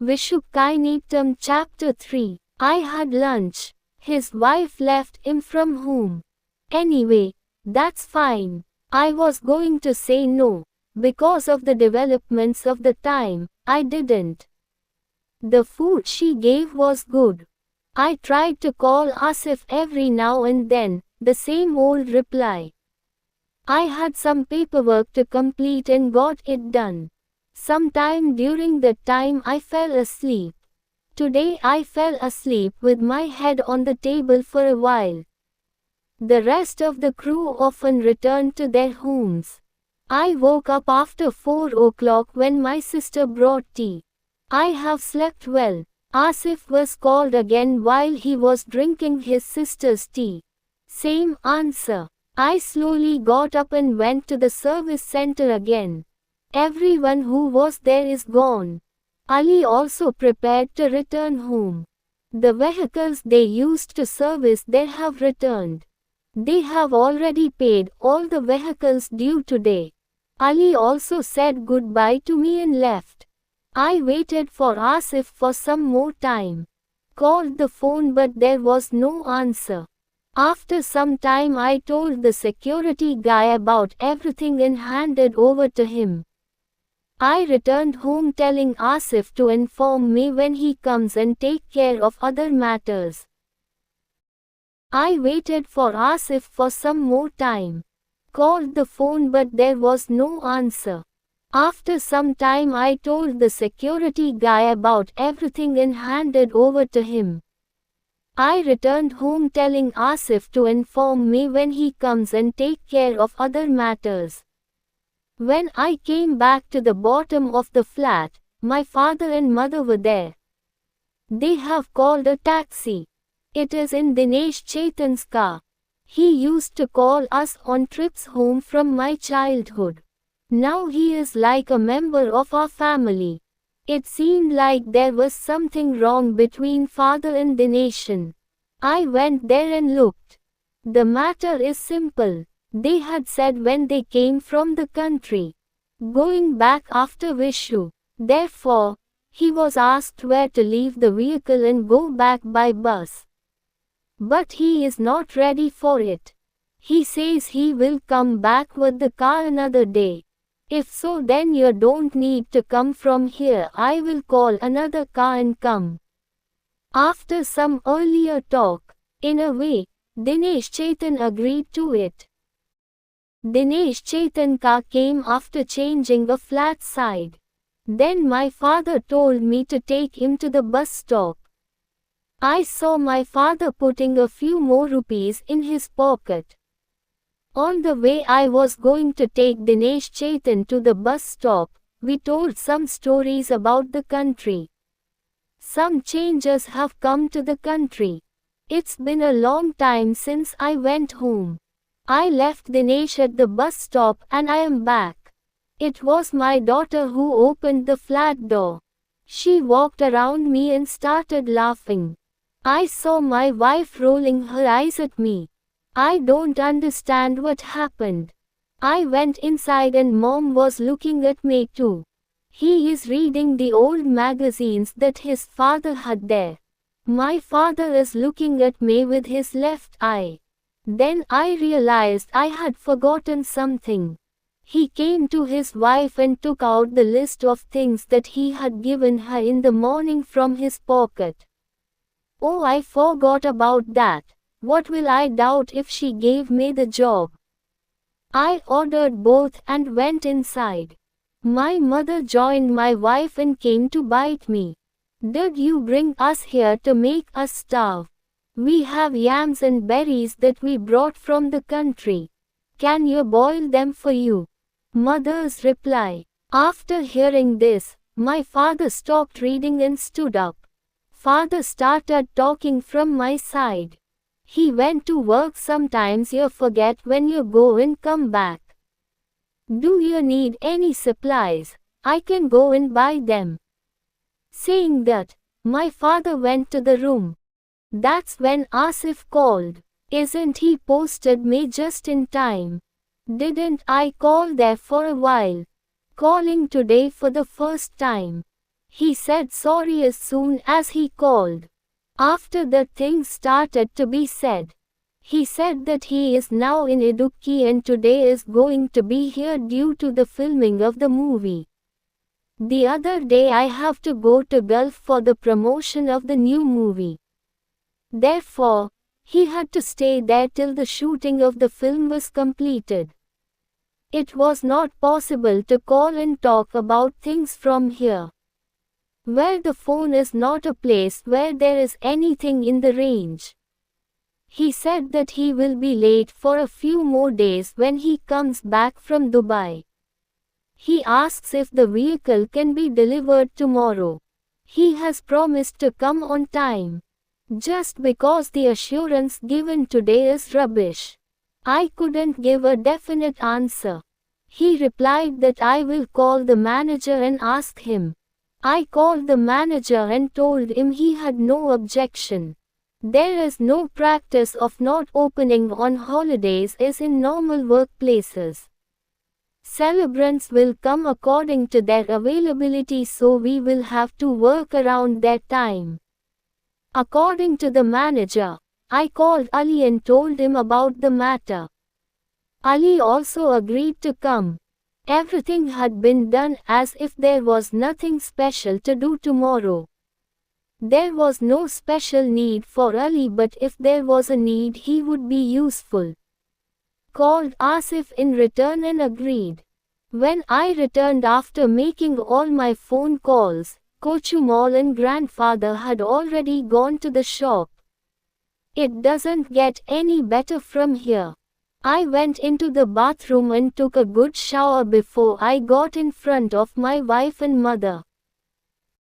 Vishukainitam Chapter 3. I had lunch. His wife left him from home. Anyway, that's fine. I was going to say no. Because of the developments of the time, I didn't. The food she gave was good. I tried to call Asif every now and then, the same old reply. I had some paperwork to complete and got it done. Sometime during that time I fell asleep. Today I fell asleep with my head on the table for a while. The rest of the crew often returned to their homes. I woke up after 4 o'clock when my sister brought tea. I have slept well. Asif was called again while he was drinking his sister's tea. Same answer. I slowly got up and went to the service center again. Everyone who was there is gone. Ali also prepared to return home. The vehicles they used to service there have returned. They have already paid all the vehicles due today. Ali also said goodbye to me and left. I waited for Asif for some more time. Called the phone but there was no answer. After some time I told the security guy about everything and handed over to him. I returned home telling Asif to inform me when he comes and take care of other matters. I waited for Asif for some more time. Called the phone but there was no answer. After some time I told the security guy about everything and handed over to him. I returned home telling Asif to inform me when he comes and take care of other matters. When I came back to the bottom of the flat, my father and mother were there. They have called a taxi. It is in Dinesh Chetan's car. He used to call us on trips home from my childhood. Now he is like a member of our family. It seemed like there was something wrong between father and Dineshan. I went there and looked. The matter is simple. They had said when they came from the country, going back after Vishu. Therefore, he was asked where to leave the vehicle and go back by bus. But he is not ready for it. He says he will come back with the car another day. If so, then you don't need to come from here. I will call another car and come. After some earlier talk, in a way, Dinesh Chetan agreed to it. Dinesh Chetan car came after changing a flat side. Then my father told me to take him to the bus stop. I saw my father putting a few more rupees in his pocket. On the way I was going to take Dinesh Chetan to the bus stop. We told some stories about the country. Some changes have come to the country. It's been a long time since I went home. I left Dinesh at the bus stop and I am back. It was my daughter who opened the flat door. She walked around me and started laughing. I saw my wife rolling her eyes at me. I don't understand what happened. I went inside and mom was looking at me too. He is reading the old magazines that his father had there. My father is looking at me with his left eye. Then I realized I had forgotten something. He came to his wife and took out the list of things that he had given her in the morning from his pocket. Oh, I forgot about that. What will I doubt if she gave me the job? I ordered both and went inside. My mother joined my wife and came to bite me. Did you bring us here to make us starve? We have yams and berries that we brought from the country. Can you boil them for you? Mother's reply. After hearing this, my father stopped reading and stood up. Father started talking from my side. He went to work. Sometimes you forget when you go and come back. Do you need any supplies? I can go and buy them. Saying that, my father went to the room. That's when Asif called. Isn't he posted me just in time? Didn't I call there for a while? Calling today for the first time. He said sorry as soon as he called. After that, things started to be said. He said that he is now in Idukki and today is going to be here due to the filming of the movie. The other day I have to go to Gulf for the promotion of the new movie. Therefore, he had to stay there till the shooting of the film was completed. It was not possible to call and talk about things from here, where the phone is not a place where there is anything in the range. He said that he will be late for a few more days when he comes back from Dubai. He asks if the vehicle can be delivered tomorrow. He has promised to come on time. Just because the assurance given today is rubbish, I couldn't give a definite answer. He replied that I will call the manager and ask him. I called the manager and told him he had no objection. There is no practice of not opening on holidays as in normal workplaces. Celebrants will come according to their availability, so we will have to work around their time. According to the manager, I called Ali and told him about the matter. Ali also agreed to come. Everything had been done as if there was nothing special to do tomorrow. There was no special need for Ali, but if there was a need he would be useful. Called Asif in return and agreed. When I returned after making all my phone calls, Kochumal and grandfather had already gone to the shop. It doesn't get any better from here. I went into the bathroom and took a good shower before I got in front of my wife and mother.